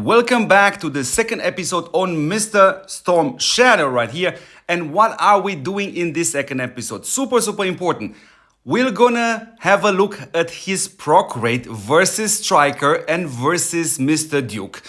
welcome back to the second episode on Mr. Storm Shadow right here. And what are we doing in this second episode? Super important. We're gonna have a look at his proc rate versus Striker and versus Mr. Duke.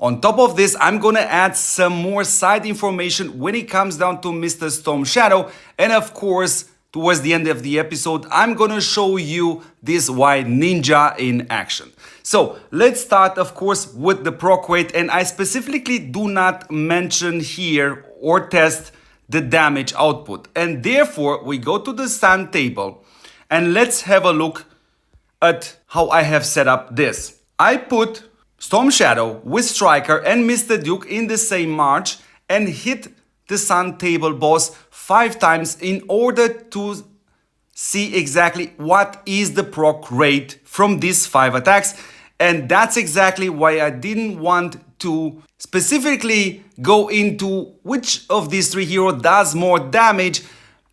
On top of this, I'm gonna add some more side information when it comes down to Mr. Storm Shadow. And of course, towards the end of the episode, I'm gonna show you this white ninja in action. So let's start, of course, with the proc rate, and I specifically do not mention here or test the damage output. And therefore, we go to the Sun table and let's have a look at how I have set up this. I put Storm Shadow with Striker and Mr. Duke in the same march and hit the Sun table boss 5 times in order to see exactly what is the proc rate from these 5 attacks. And that's exactly why I didn't want to specifically go into which of these 3 heroes does more damage,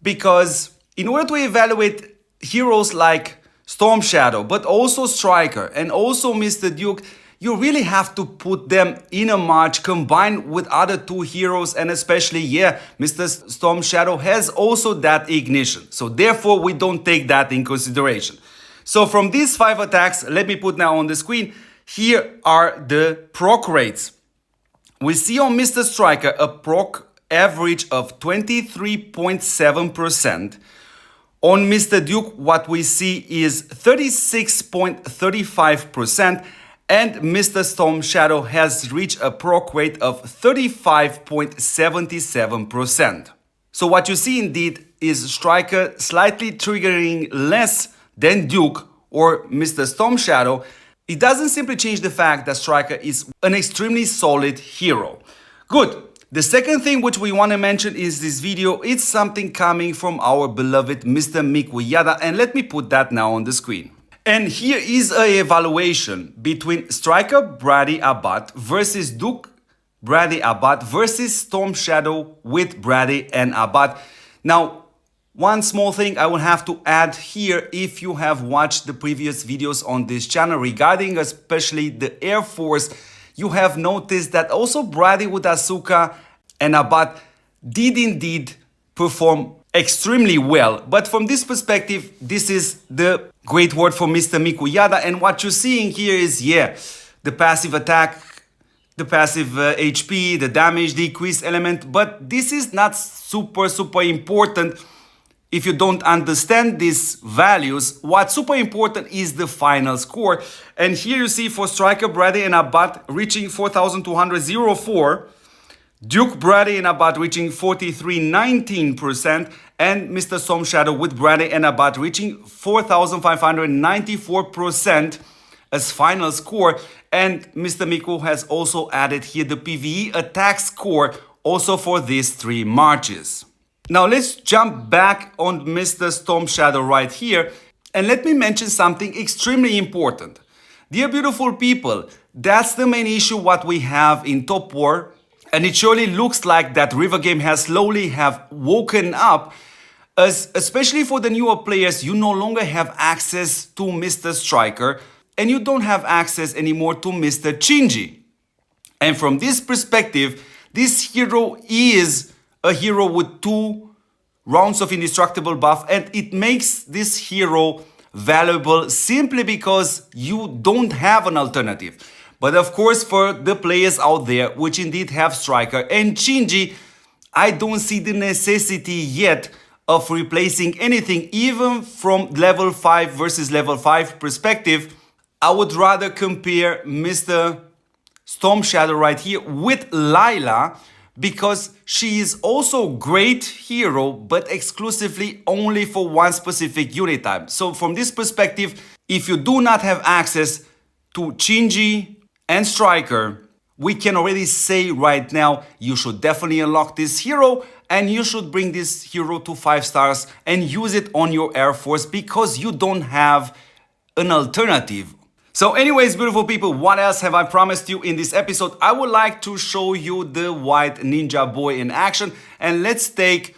because in order to evaluate heroes like Storm Shadow, but also Striker and also Mr. Duke, you really have to put them in a march combined with other 2 heroes, and especially, Mr. Storm Shadow has also that ignition. So therefore, we don't take that in consideration. So from these 5 attacks, let me put now on the screen, here are the proc rates. We see on Mr. Striker a proc average of 23.7%. On Mr. Duke, what we see is 36.35%. And Mr. Storm Shadow has reached a proc rate of 35.77%. So what you see indeed is Striker slightly triggering less than Duke or Mr. Storm Shadow. It doesn't simply change the fact that Striker is an extremely solid hero. Good. The second thing which we want to mention is this video. It's something coming from our beloved Mr. Miku Yada, and let me put that now on the screen. And here is an evaluation between Striker Brady Abad versus Duke Brady Abad versus Storm Shadow with Brady and Abad. Now, one small thing I will have to add here, if you have watched the previous videos on this channel regarding especially the Air Force, you have noticed that also Brady with Asuka and Abad did indeed perform extremely well. But from this perspective, this is the great word for Mr. Miku Yada. And what you're seeing here is, the passive attack, the passive HP, the damage decrease element. But this is not super important if you don't understand these values. What's super important is the final score. And here you see for Striker, Brady and Abad reaching 4,204. Duke, Brady and Abad reaching 43.19%, and Mr. Storm Shadow with Brady and Abad reaching 4,594% as final score. And Mr. Miku has also added here the PvE attack score also for these 3 marches. Now let's jump back on Mr. Storm Shadow right here, and let me mention something extremely important. Dear beautiful people, that's the main issue what we have in Top War. And it surely looks like that River Game has slowly have woken up, as especially for the newer players, you no longer have access to Mr. Striker and you don't have access anymore to Mr. Shinji. And from this perspective, this hero is a hero with 2 rounds of indestructible buff, and it makes this hero valuable simply because you don't have an alternative. But of course, for the players out there which indeed have Striker and Shinji, I don't see the necessity yet of replacing anything, even from level 5 versus level 5 perspective. I would rather compare Mr. Storm Shadow right here with Layla, because she is also a great hero, but exclusively only for one specific unit type. So from this perspective, if you do not have access to Shinji and Striker, we can already say right now you should definitely unlock this hero, and you should bring this hero to 5 stars and use it on your Air Force, because you don't have an alternative. So anyways, beautiful people, what else have I promised you in this episode? I would like to show you the white ninja boy in action, and let's take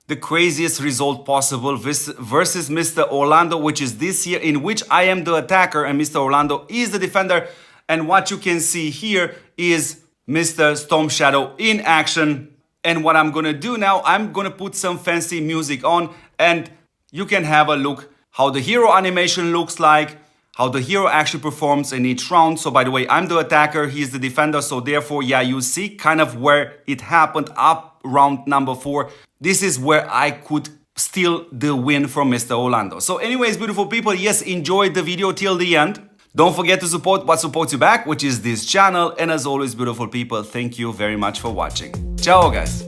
the craziest result possible versus Mr. Orlando, which is this here, in which I am the attacker and Mr. Orlando is the defender. And what you can see here is Mr. Storm Shadow in action. And what I'm gonna do now, I'm gonna put some fancy music on and you can have a look how the hero animation looks like, how the hero actually performs in each round. So by the way, I'm the attacker, he's the defender. So therefore, yeah, you see kind of where it happened up round number 4. This is where I could steal the win from Mr. Orlando. So anyways, beautiful people, yes, enjoy the video till the end. Don't forget to support what supports you back, which is this channel. And as always, beautiful people, thank you very much for watching. Ciao, guys.